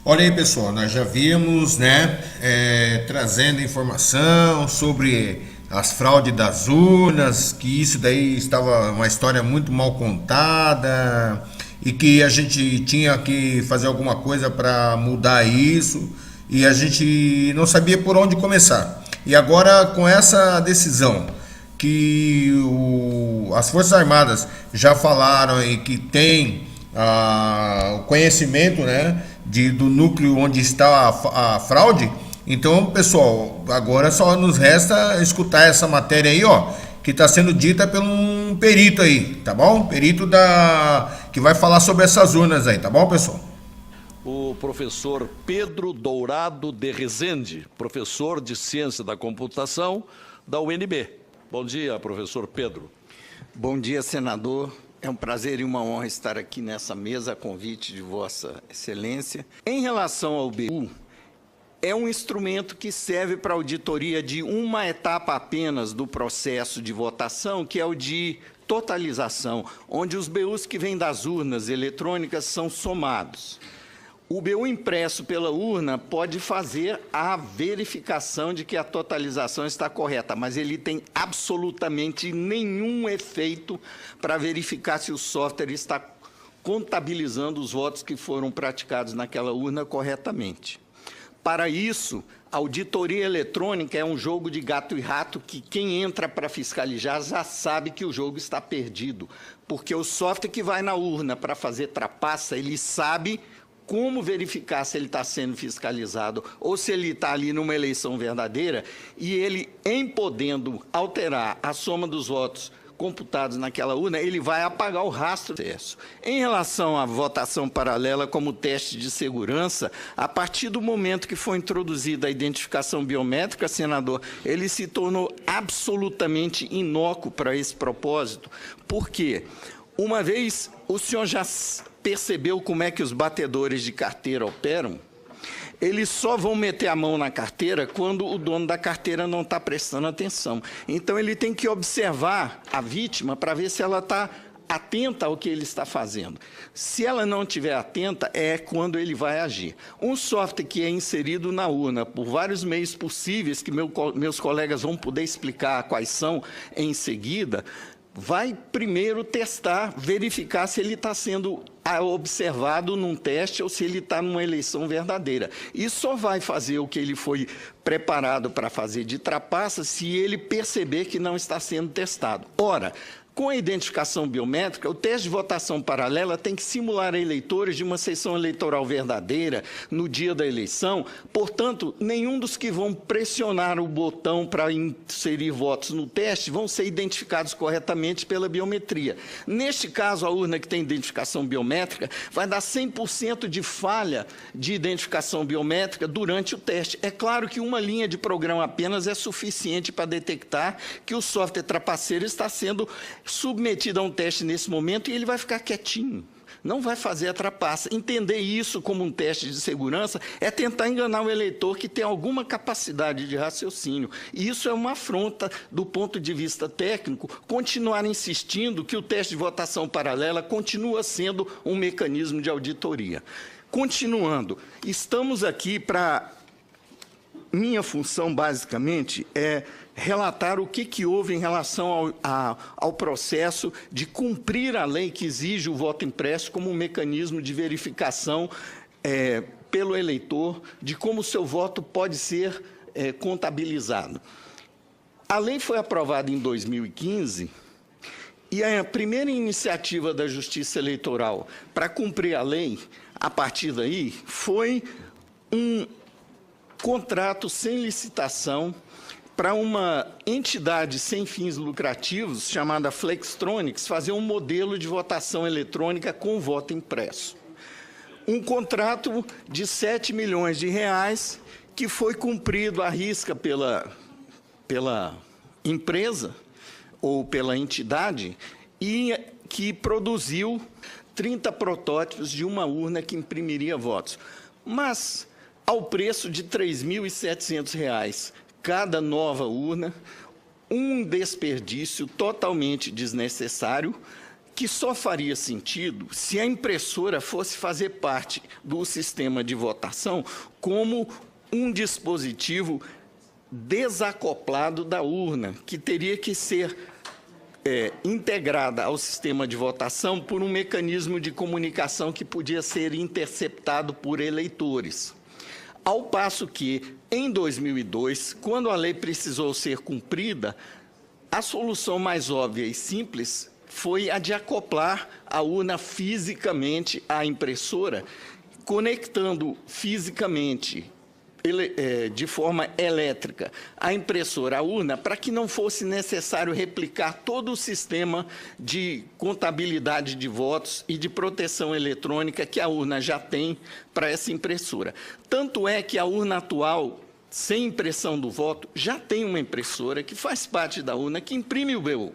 Olha aí, pessoal, nós já vimos, né, trazendo informação sobre as fraudes das urnas, que isso daí estava uma história muito mal contada e que a gente tinha que fazer alguma coisa para mudar isso e a gente não sabia por onde começar. E agora, com essa decisão que as Forças Armadas já falaram e que tem o conhecimento, né, do núcleo onde está a fraude. Então, pessoal, agora só nos resta escutar essa matéria aí, ó, que está sendo dita por um perito aí, tá bom? Perito que vai falar sobre essas urnas aí, tá bom, pessoal? O professor Pedro Dourado de Rezende, professor de Ciência da Computação da UNB. Bom dia, professor Pedro. Bom dia, senador. É um prazer e uma honra estar aqui nessa mesa a convite de Vossa Excelência. Em relação ao BU, é um instrumento que serve para auditoria de uma etapa apenas do processo de votação, que é o de totalização, onde os BUs que vêm das urnas eletrônicas são somados. O BU impresso pela urna pode fazer a verificação de que a totalização está correta, mas ele tem absolutamente nenhum efeito para verificar se o software está contabilizando os votos que foram praticados naquela urna corretamente. Para isso, a auditoria eletrônica é um jogo de gato e rato que quem entra para fiscalizar já sabe que o jogo está perdido, porque o software que vai na urna para fazer trapaça, ele sabe como verificar se ele está sendo fiscalizado ou se ele está ali numa eleição verdadeira, e ele, em podendo alterar a soma dos votos computados naquela urna, ele vai apagar o rastro do processo. Em relação à votação paralela como teste de segurança, a partir do momento que foi introduzida a identificação biométrica, senador, ele se tornou absolutamente inócuo para esse propósito. Por quê? Uma vez o senhor já percebeu como é que os batedores de carteira operam? Eles só vão meter a mão na carteira quando o dono da carteira não está prestando atenção. Então, ele tem que observar a vítima para ver se ela está atenta ao que ele está fazendo. Se ela não estiver atenta, é quando ele vai agir. Um software que é inserido na urna por vários meios possíveis, que meus colegas vão poder explicar quais são em seguida, vai primeiro testar, verificar se ele está sendo observado num teste ou se ele está numa eleição verdadeira. E só vai fazer o que ele foi preparado para fazer de trapaça se ele perceber que não está sendo testado. Ora, com a identificação biométrica, o teste de votação paralela tem que simular eleitores de uma sessão eleitoral verdadeira no dia da eleição. Portanto, nenhum dos que vão pressionar o botão para inserir votos no teste vão ser identificados corretamente pela biometria. Neste caso, a urna que tem identificação biométrica vai dar 100% de falha de identificação biométrica durante o teste. É claro que uma linha de programa apenas é suficiente para detectar que o software trapaceiro está sendo submetido a um teste nesse momento e ele vai ficar quietinho, não vai fazer a trapaça. Entender isso como um teste de segurança é tentar enganar o eleitor que tem alguma capacidade de raciocínio. E isso é uma afronta do ponto de vista técnico, continuar insistindo que o teste de votação paralela continua sendo um mecanismo de auditoria. Continuando, estamos aqui para... Minha função, basicamente, é relatar o que houve em relação ao processo de cumprir a lei que exige o voto impresso como um mecanismo de verificação pelo eleitor de como o seu voto pode ser contabilizado. A lei foi aprovada em 2015 e a primeira iniciativa da Justiça Eleitoral para cumprir a lei, a partir daí, foi um contrato sem licitação para uma entidade sem fins lucrativos, chamada Flextronics, fazer um modelo de votação eletrônica com voto impresso. Um contrato de 7 milhões de reais que foi cumprido à risca pela empresa ou pela entidade e que produziu 30 protótipos de uma urna que imprimiria votos. Mas ao preço de R$ 3.700 cada nova urna, um desperdício totalmente desnecessário, que só faria sentido se a impressora fosse fazer parte do sistema de votação como um dispositivo desacoplado da urna, que teria que ser integrada ao sistema de votação por um mecanismo de comunicação que podia ser interceptado por eleitores. Ao passo que, em 2002, quando a lei precisou ser cumprida, a solução mais óbvia e simples foi a de acoplar a urna fisicamente à impressora, conectando fisicamente, de forma elétrica, a impressora à urna, para que não fosse necessário replicar todo o sistema de contabilidade de votos e de proteção eletrônica que a urna já tem para essa impressora. Tanto é que a urna atual, sem impressão do voto, já tem uma impressora que faz parte da urna, que imprime o BU.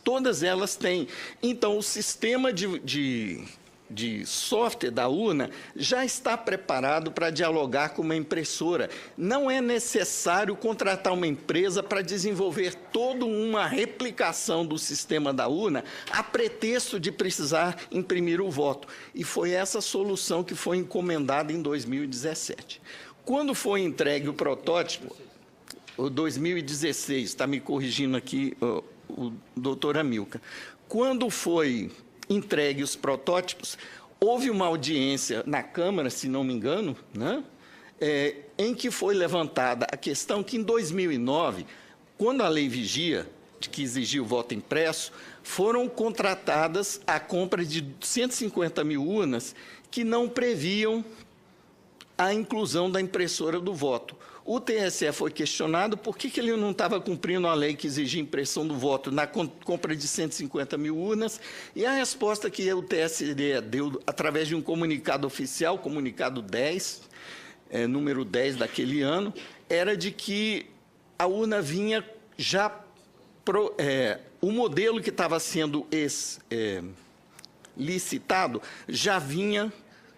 Todas elas têm. Então, o sistema de software da urna já está preparado para dialogar com uma impressora. Não é necessário contratar uma empresa para desenvolver toda uma replicação do sistema da urna a pretexto de precisar imprimir o voto. E foi essa solução que foi encomendada em 2017. Quando foi entregue o protótipo, o 2016, está me corrigindo aqui o doutor Amilcar, quando foi entregue os protótipos, houve uma audiência na Câmara, se não me engano, né, em que foi levantada a questão que, em 2009, quando a Lei Vigia, que exigia o voto impresso, foram contratadas a compra de 150 mil urnas que não previam a inclusão da impressora do voto. O TSE foi questionado por que ele não estava cumprindo a lei que exigia impressão do voto na compra de 150 mil urnas, e a resposta que o TSE deu através de um comunicado oficial, comunicado 10, número 10 daquele ano, era de que a urna vinha já... o modelo que estava sendo licitado já vinha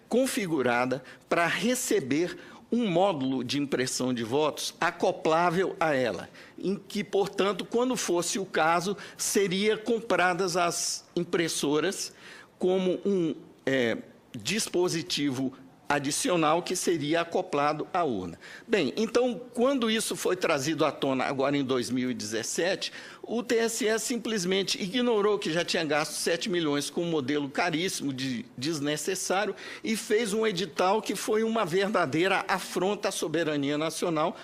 configurada para receber um módulo de impressão de votos acoplável a ela, em que, portanto, quando fosse o caso, seria compradas as impressoras como um dispositivo adicional que seria acoplado à urna. Bem, então, quando isso foi trazido à tona agora em 2017, o TSE simplesmente ignorou que já tinha gasto 7 milhões com um modelo caríssimo, desnecessário, e fez um edital que foi uma verdadeira afronta à soberania nacional,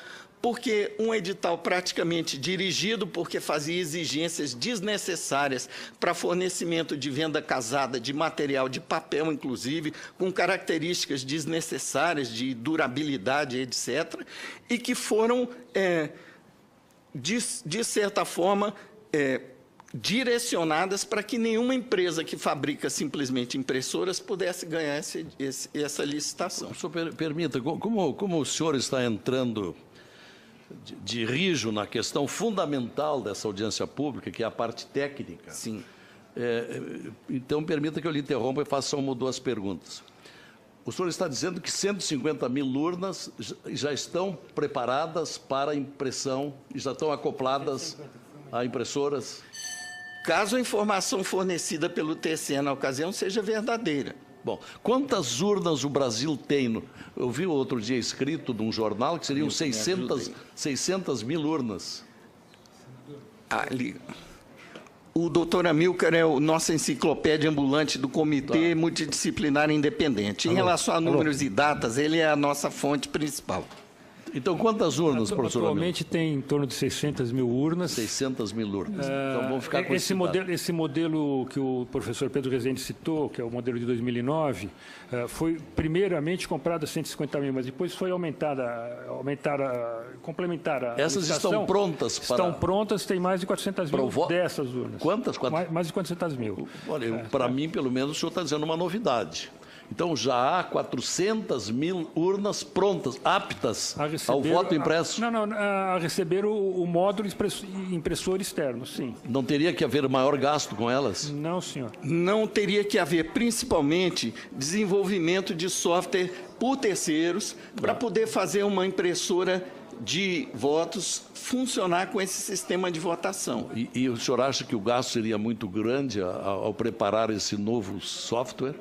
porque um edital praticamente dirigido, porque fazia exigências desnecessárias para fornecimento de venda casada, de material, de papel, inclusive, com características desnecessárias de durabilidade, etc., e que foram, de certa forma, direcionadas para que nenhuma empresa que fabrica simplesmente impressoras pudesse ganhar essa licitação. O senhor permita, como o senhor está entrando de rijo na questão fundamental dessa audiência pública, que é a parte técnica. Sim. Então, permita que eu lhe interrompa e faça uma ou duas perguntas. O senhor está dizendo que 150 mil urnas já estão preparadas para impressão e já estão acopladas a impressoras? Caso a informação fornecida pelo TSE na ocasião seja verdadeira. Bom, quantas urnas o Brasil tem? Eu vi outro dia escrito num jornal que seriam 600 mil urnas. Ali. O doutor Amilcar é a nossa enciclopédia ambulante do Comitê Multidisciplinar Independente. Em relação a números e datas, ele é a nossa fonte principal. Então, quantas urnas, professor Amilcar? Atualmente tem em torno de 600 mil urnas. 600 mil urnas. Então, vamos ficar com esse modelo que o professor Pedro Rezende citou, que é o modelo de 2009, foi primeiramente comprado a 150 mil, mas depois foi complementar a Essas licitação. estão prontas para... Estão prontas, tem mais de 400 mil dessas urnas. Quantas? Mais de 400 mil. Olha, para mim, pelo menos, o senhor está dizendo uma novidade. Então, já há 400 mil urnas prontas, aptas ao voto impresso? A receber o módulo impressor externo, sim. Não teria que haver maior gasto com elas? Não, senhor. Não teria que haver, principalmente, desenvolvimento de software por terceiros para poder fazer uma impressora de votos funcionar com esse sistema de votação. E o senhor acha que o gasto seria muito grande ao preparar esse novo software?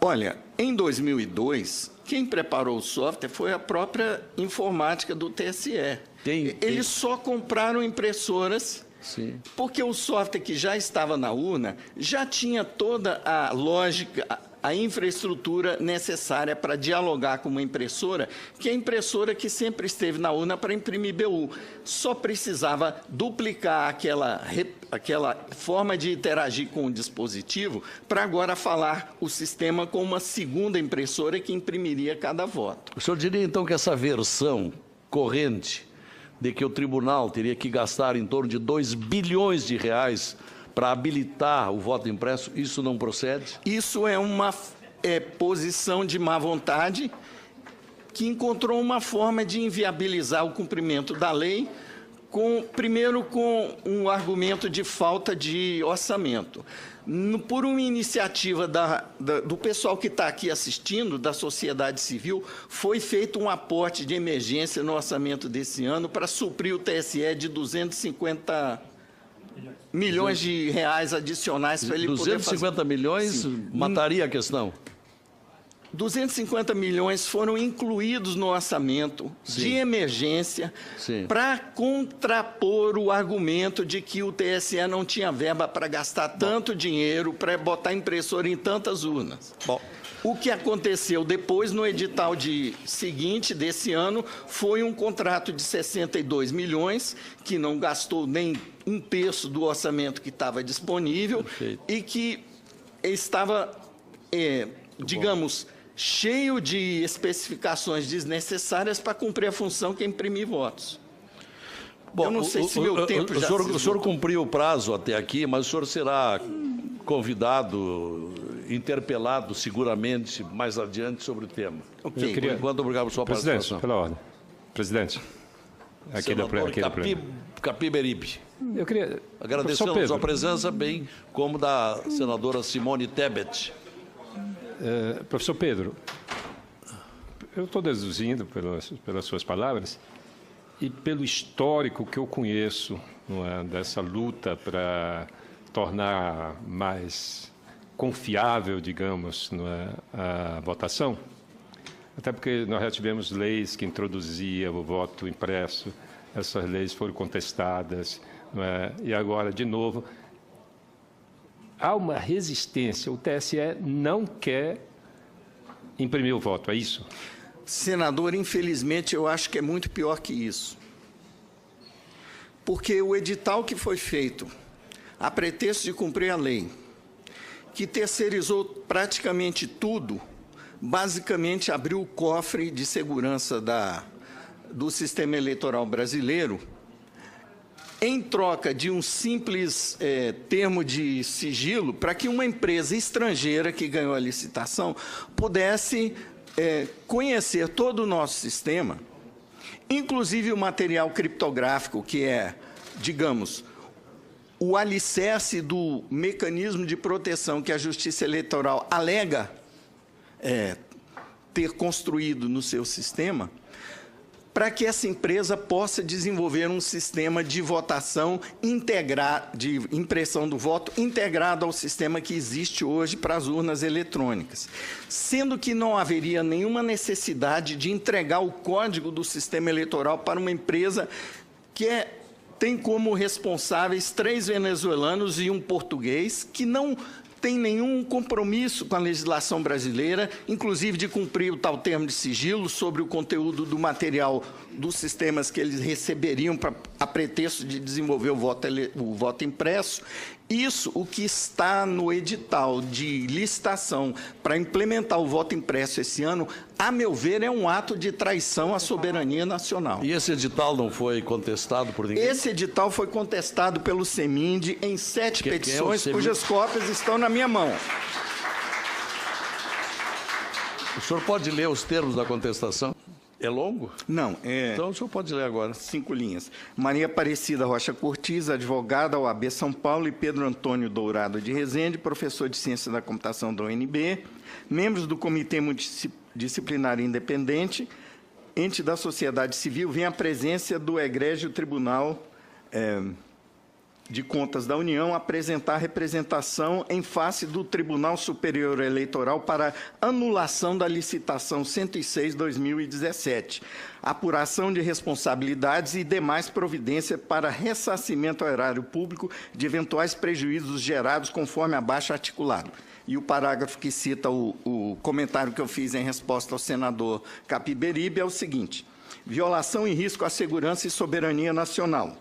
Olha, em 2002, quem preparou o software foi a própria informática do TSE. Eles só compraram impressoras, sim, porque o software que já estava na urna já tinha toda a lógica, a infraestrutura necessária para dialogar com uma impressora, que é a impressora que sempre esteve na urna para imprimir BU. Só precisava duplicar aquela forma de interagir com o dispositivo para agora falar o sistema com uma segunda impressora que imprimiria cada voto. O senhor diria, então, que essa versão corrente de que o tribunal teria que gastar em torno de 2 bilhões de reais para habilitar o voto impresso, isso não procede? Isso é uma posição de má vontade que encontrou uma forma de inviabilizar o cumprimento da lei, primeiro com um argumento de falta de orçamento. Por uma iniciativa do pessoal que está aqui assistindo, da sociedade civil, foi feito um aporte de emergência no orçamento desse ano para suprir o TSE de 250 milhões de reais adicionais para ele poder fazer. 250 milhões Sim. Mataria a questão? 250 milhões foram incluídos no orçamento, sim, de emergência para contrapor o argumento de que o TSE não tinha verba para gastar tanto dinheiro para botar impressora em tantas urnas. Bom. O que aconteceu depois, no edital seguinte desse ano, foi um contrato de 62 milhões, que não gastou nem um terço do orçamento que estava disponível. Perfeito. E que estava, digamos, cheio de especificações desnecessárias para cumprir a função que é imprimir votos. Bom, eu não sei se meu tempo já... O senhor cumpriu o prazo até aqui, mas o senhor será convidado, interpelado seguramente mais adiante sobre o tema. Okay. Por enquanto, obrigado por sua participação. Pela ordem. Presidente, aqui da Capiberibe. Eu queria... Agradecemos a sua presença, bem como da senadora Simone Tebet. Professor Pedro, eu estou deduzindo pelas suas palavras e pelo histórico que eu conheço, não é, dessa luta para tornar mais confiável, digamos, não é, a votação, até porque nós já tivemos leis que introduziam o voto impresso, essas leis foram contestadas, não é, e agora, de novo, há uma resistência, o TSE não quer imprimir o voto, é isso? Senador, infelizmente, eu acho que é muito pior que isso. Porque o edital que foi feito, a pretexto de cumprir a lei, que terceirizou praticamente tudo, basicamente abriu o cofre de segurança do sistema eleitoral brasileiro, em troca de um simples termo de sigilo, para que uma empresa estrangeira que ganhou a licitação pudesse conhecer todo o nosso sistema, inclusive o material criptográfico, que é, digamos, o alicerce do mecanismo de proteção que a Justiça Eleitoral alega ter construído no seu sistema, para que essa empresa possa desenvolver um sistema de votação integrado, de impressão do voto integrado ao sistema que existe hoje para as urnas eletrônicas. Sendo que não haveria nenhuma necessidade de entregar o código do sistema eleitoral para uma empresa que tem como responsáveis 3 venezuelanos e um português, que não tem nenhum compromisso com a legislação brasileira, inclusive de cumprir o tal termo de sigilo sobre o conteúdo do material dos sistemas que eles receberiam a pretexto de desenvolver o voto impresso. Isso, o que está no edital de licitação para implementar o voto impresso esse ano, a meu ver, é um ato de traição à soberania nacional. E esse edital não foi contestado por ninguém? Esse edital foi contestado pelo CEMIND em 7 petições, cujas cópias estão na minha mão. O senhor pode ler os termos da contestação? É longo? Não. Então o senhor pode ler agora. 5 linhas. Maria Aparecida Rocha Cortiz, advogada, OAB São Paulo, e Pedro Antônio Dourado de Rezende, professor de Ciência da Computação da UNB, membros do Comitê Multidisciplinar Independente, ente da sociedade civil, vem à presença do egrégio Tribunal de Contas da União apresentar representação em face do Tribunal Superior Eleitoral para anulação da licitação 106/2017, apuração de responsabilidades e demais providências para ressarcimento ao erário público de eventuais prejuízos gerados conforme abaixo articulado. E o parágrafo que cita o comentário que eu fiz em resposta ao senador Capiberibe é o seguinte: violação e risco à segurança e soberania nacional.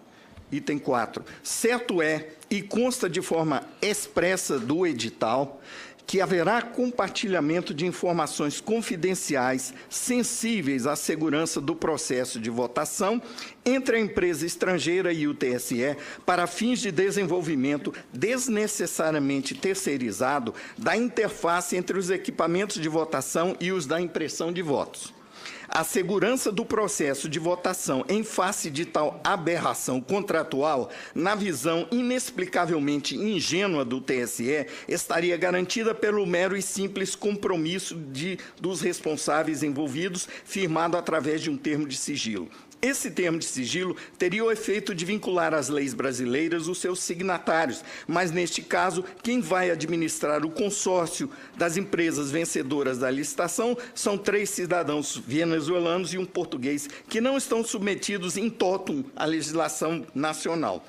Item 4. Certo é, e consta de forma expressa do edital, que haverá compartilhamento de informações confidenciais sensíveis à segurança do processo de votação entre a empresa estrangeira e o TSE para fins de desenvolvimento desnecessariamente terceirizado da interface entre os equipamentos de votação e os da impressão de votos. A segurança do processo de votação em face de tal aberração contratual, na visão inexplicavelmente ingênua do TSE, estaria garantida pelo mero e simples compromisso dos responsáveis envolvidos, firmado através de um termo de sigilo. Esse termo de sigilo teria o efeito de vincular às leis brasileiras os seus signatários, mas, neste caso, quem vai administrar o consórcio das empresas vencedoras da licitação são 3 cidadãos venezuelanos e um português, que não estão submetidos in totum à legislação nacional.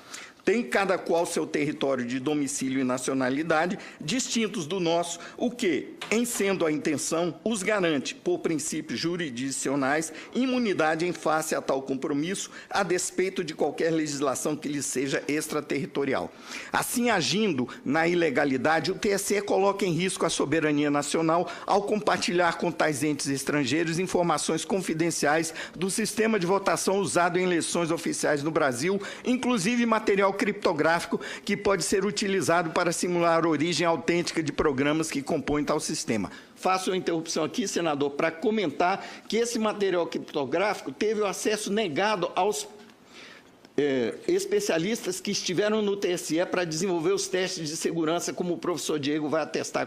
Tem cada qual seu território de domicílio e nacionalidade distintos do nosso, o que, em sendo a intenção, os garante, por princípios jurisdicionais, imunidade em face a tal compromisso, a despeito de qualquer legislação que lhes seja extraterritorial. Assim, agindo na ilegalidade, o TSE coloca em risco a soberania nacional ao compartilhar com tais entes estrangeiros informações confidenciais do sistema de votação usado em eleições oficiais no Brasil, inclusive material criptográfico que pode ser utilizado para simular a origem autêntica de programas que compõem tal sistema. Faço uma interrupção aqui, senador, para comentar que esse material criptográfico teve o acesso negado aos especialistas que estiveram no TSE para desenvolver os testes de segurança, como o professor Diego vai atestar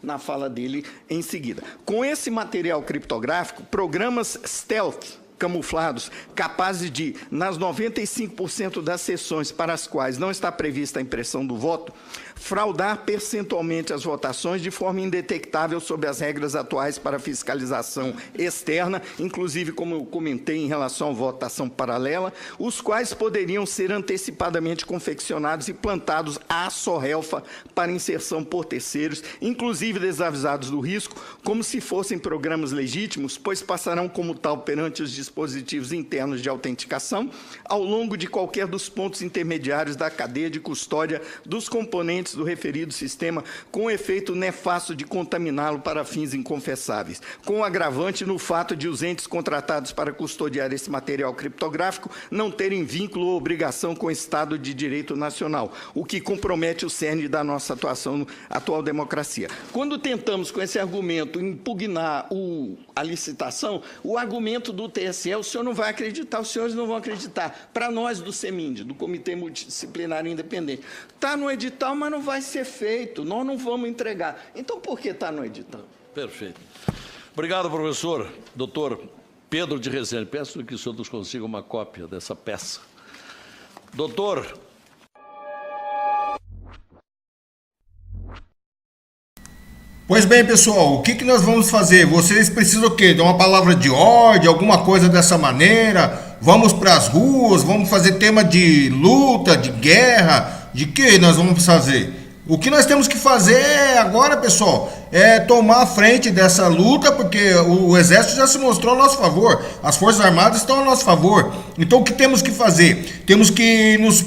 na fala dele em seguida. Com esse material criptográfico, programas stealth, camuflados, capazes de, nas 95% das sessões para as quais não está prevista a impressão do voto, fraudar percentualmente as votações de forma indetectável sob as regras atuais para fiscalização externa, inclusive, como eu comentei, em relação à votação paralela, os quais poderiam ser antecipadamente confeccionados e plantados à sorrelfa para inserção por terceiros, inclusive desavisados do risco, como se fossem programas legítimos, pois passarão como tal perante os dispositivos internos de autenticação ao longo de qualquer dos pontos intermediários da cadeia de custódia dos componentes do referido sistema, com o efeito nefasto de contaminá-lo para fins inconfessáveis, com o agravante no fato de os entes contratados para custodiar esse material criptográfico não terem vínculo ou obrigação com o Estado de Direito Nacional, o que compromete o cerne da nossa atual democracia. Quando tentamos, com esse argumento, impugnar a licitação, o argumento do TSE, o senhor não vai acreditar, os senhores não vão acreditar. Para nós do CEMIND, do Comitê Multidisciplinar Independente, está no edital, mas não vai ser feito, nós não vamos entregar. Então, por que está no edital? Perfeito. Obrigado, professor. Doutor Pedro de Rezende, peço que o senhor nos consiga uma cópia dessa peça. Doutor. Pois bem, pessoal, o que nós vamos fazer? Vocês precisam o quê? De uma palavra de ordem, alguma coisa dessa maneira? Vamos para as ruas, vamos fazer tema de luta, de guerra? De que nós vamos fazer? O que nós temos que fazer agora, pessoal, é tomar a frente dessa luta, porque o Exército já se mostrou a nosso favor, as Forças Armadas estão a nosso favor. Então, o que temos que fazer? Temos que nos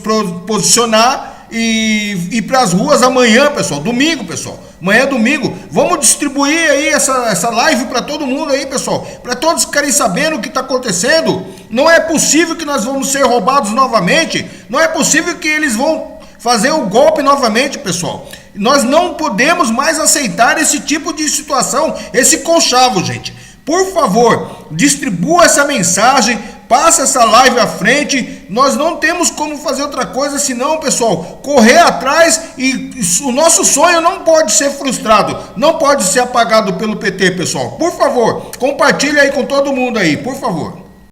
posicionar e ir para as ruas amanhã, pessoal, domingo, pessoal. Amanhã é domingo, vamos distribuir aí essa live para todo mundo aí, pessoal, para todos ficarem sabendo o que está acontecendo. Não é possível que nós vamos ser roubados novamente, não é possível que eles vão fazer o golpe novamente, pessoal. Nós não podemos mais aceitar esse tipo de situação, esse conchavo, gente. Por favor, distribua essa mensagem passa essa live à frente. Nós não temos como fazer outra coisa senão, pessoal, correr atrás, e o nosso sonho não pode ser frustrado, não pode ser apagado pelo PT, pessoal. Por favor, compartilhe aí com todo mundo aí, por favor.